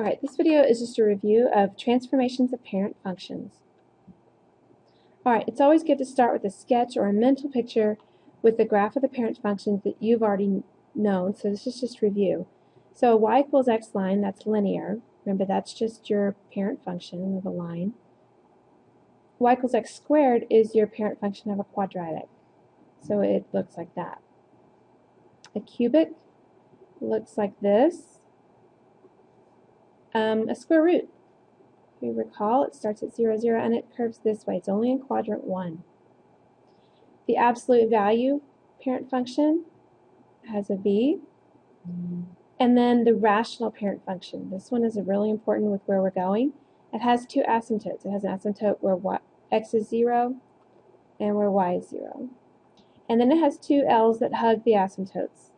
Alright, this video is just a review of transformations of parent functions. Alright, it's always good to start with a sketch or a mental picture with the graph of the parent functions that you've already known, so this is just review. So y equals x line, that's linear. Remember, that's just your parent function of a line. Y equals x squared is your parent function of a quadratic. So it looks like that. A cubic looks like this. A square root. If you recall, it starts at 0, 0, and it curves this way. It's only in quadrant 1. The absolute value parent function has a v. And then the rational parent function. This one is really important with where we're going. It has two asymptotes. It has an asymptote where x is 0 and where y is 0. And then it has two L's that hug the asymptotes.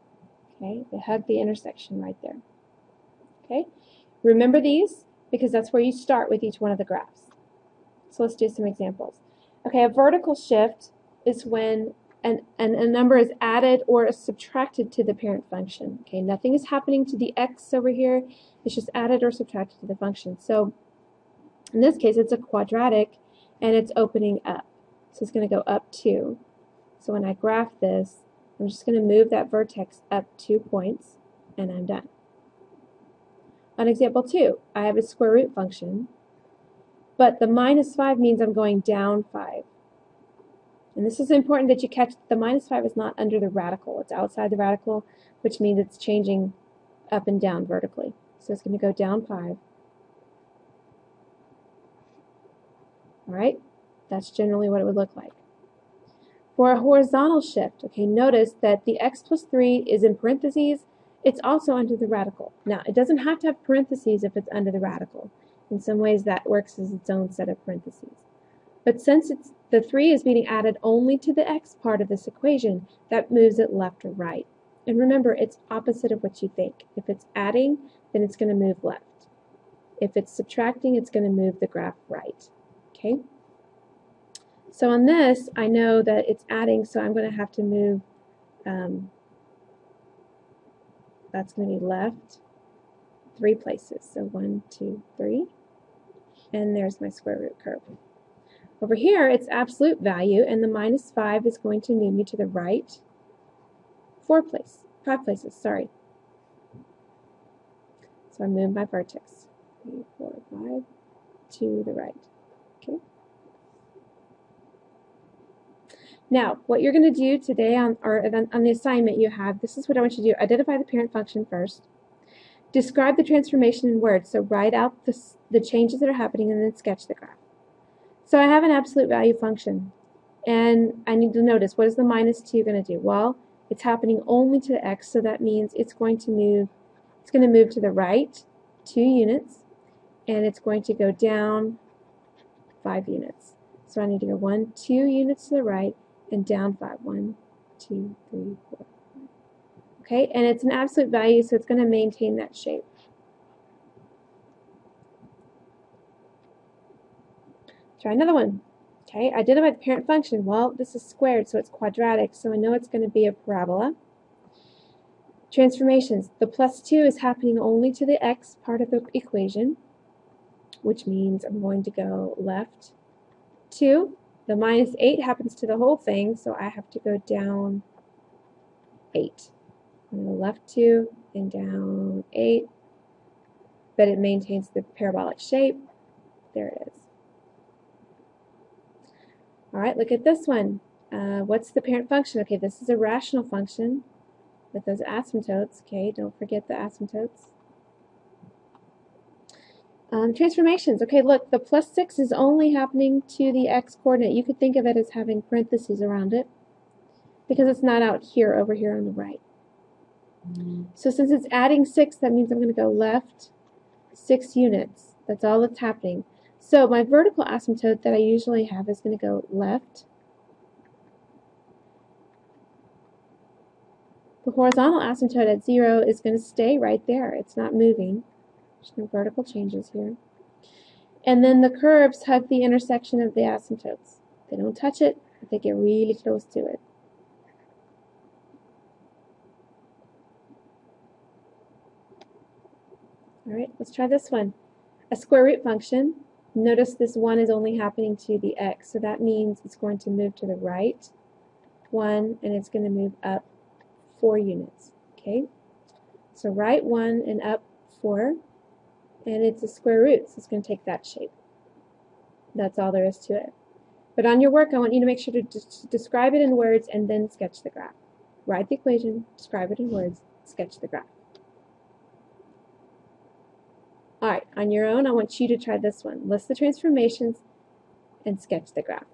Okay, they hug the intersection right there. Okay, remember these because that's where you start with each one of the graphs. So let's do some examples. Okay, a vertical shift is when a number is added or is subtracted to the parent function. Okay, nothing is happening to the x over here. It's just added or subtracted to the function. So in this case, it's a quadratic and it's opening up. So it's going to go up 2. So when I graph this, I'm just going to move that vertex up 2 points and I'm done. On example 2, I have a square root function, but the minus 5 means I'm going down 5. And this is important that you catch that the minus 5 is not under the radical. It's outside the radical, which means it's changing up and down vertically. So it's going to go down 5. Alright, that's generally what it would look like. For a horizontal shift, okay, notice that the x plus 3 is in parentheses. It's also under the radical. Now, it doesn't have to have parentheses if it's under the radical. In some ways, that works as its own set of parentheses. But since the 3 is being added only to the x part of this equation, that moves it left or right. And remember, it's opposite of what you think. If it's adding, then it's going to move left. If it's subtracting, it's going to move the graph right. Okay? So on this, I know that it's adding, so I'm going to have to move, that's going to be left 3 places. So 1, 2, 3. And there's my square root curve. Over here, it's absolute value, and the minus 5 is going to move me to the right 5 places, sorry. So I move my vertex 3, 4, 5 to the right. Okay. Now, what you're going to do today on the assignment you have, this is what I want you to do. Identify the parent function first. Describe the transformation in words. So write out the changes that are happening and then sketch the graph. So I have an absolute value function. And I need to notice, what is the minus 2 going to do? Well, it's happening only to the x, so that means it's going to move to the right 2 units, and it's going to go down 5 units. So I need to go 1, 2 units to the right, and down 5. 1, 2, 3, 4. Okay, and it's an absolute value, so it's going to maintain that shape. Try another one. Okay, identify the parent function. Well, this is squared, so it's quadratic, so I know it's going to be a parabola. Transformations. The plus 2 is happening only to the x part of the equation, which means I'm going to go left 2. The minus 8 happens to the whole thing, so I have to go down 8. I'm going to left 2 and down 8, but it maintains the parabolic shape. There it is. Alright, look at this one. What's the parent function? Okay, this is a rational function with those asymptotes. Okay, don't forget the asymptotes. Transformations. Okay, look, the plus 6 is only happening to the x coordinate. You could think of it as having parentheses around it because it's not out here, over here on the right. So since it's adding 6, that means I'm going to go left 6 units. That's all that's happening. So my vertical asymptote that I usually have is going to go left. The horizontal asymptote at 0 is going to stay right there. It's not moving. There's no vertical changes here. And then the curves hug the intersection of the asymptotes. They don't touch it, but they get really close to it. All right, let's try this one. A square root function. Notice this 1 is only happening to the x, so that means it's going to move to the right 1, and it's going to move up 4 units. Okay, so right 1 and up 4, and it's a square root, so it's going to take that shape. That's all there is to it. But on your work, I want you to make sure to describe it in words and then sketch the graph. Write the equation, describe it in words, sketch the graph. Alright, on your own, I want you to try this one. List the transformations and sketch the graph.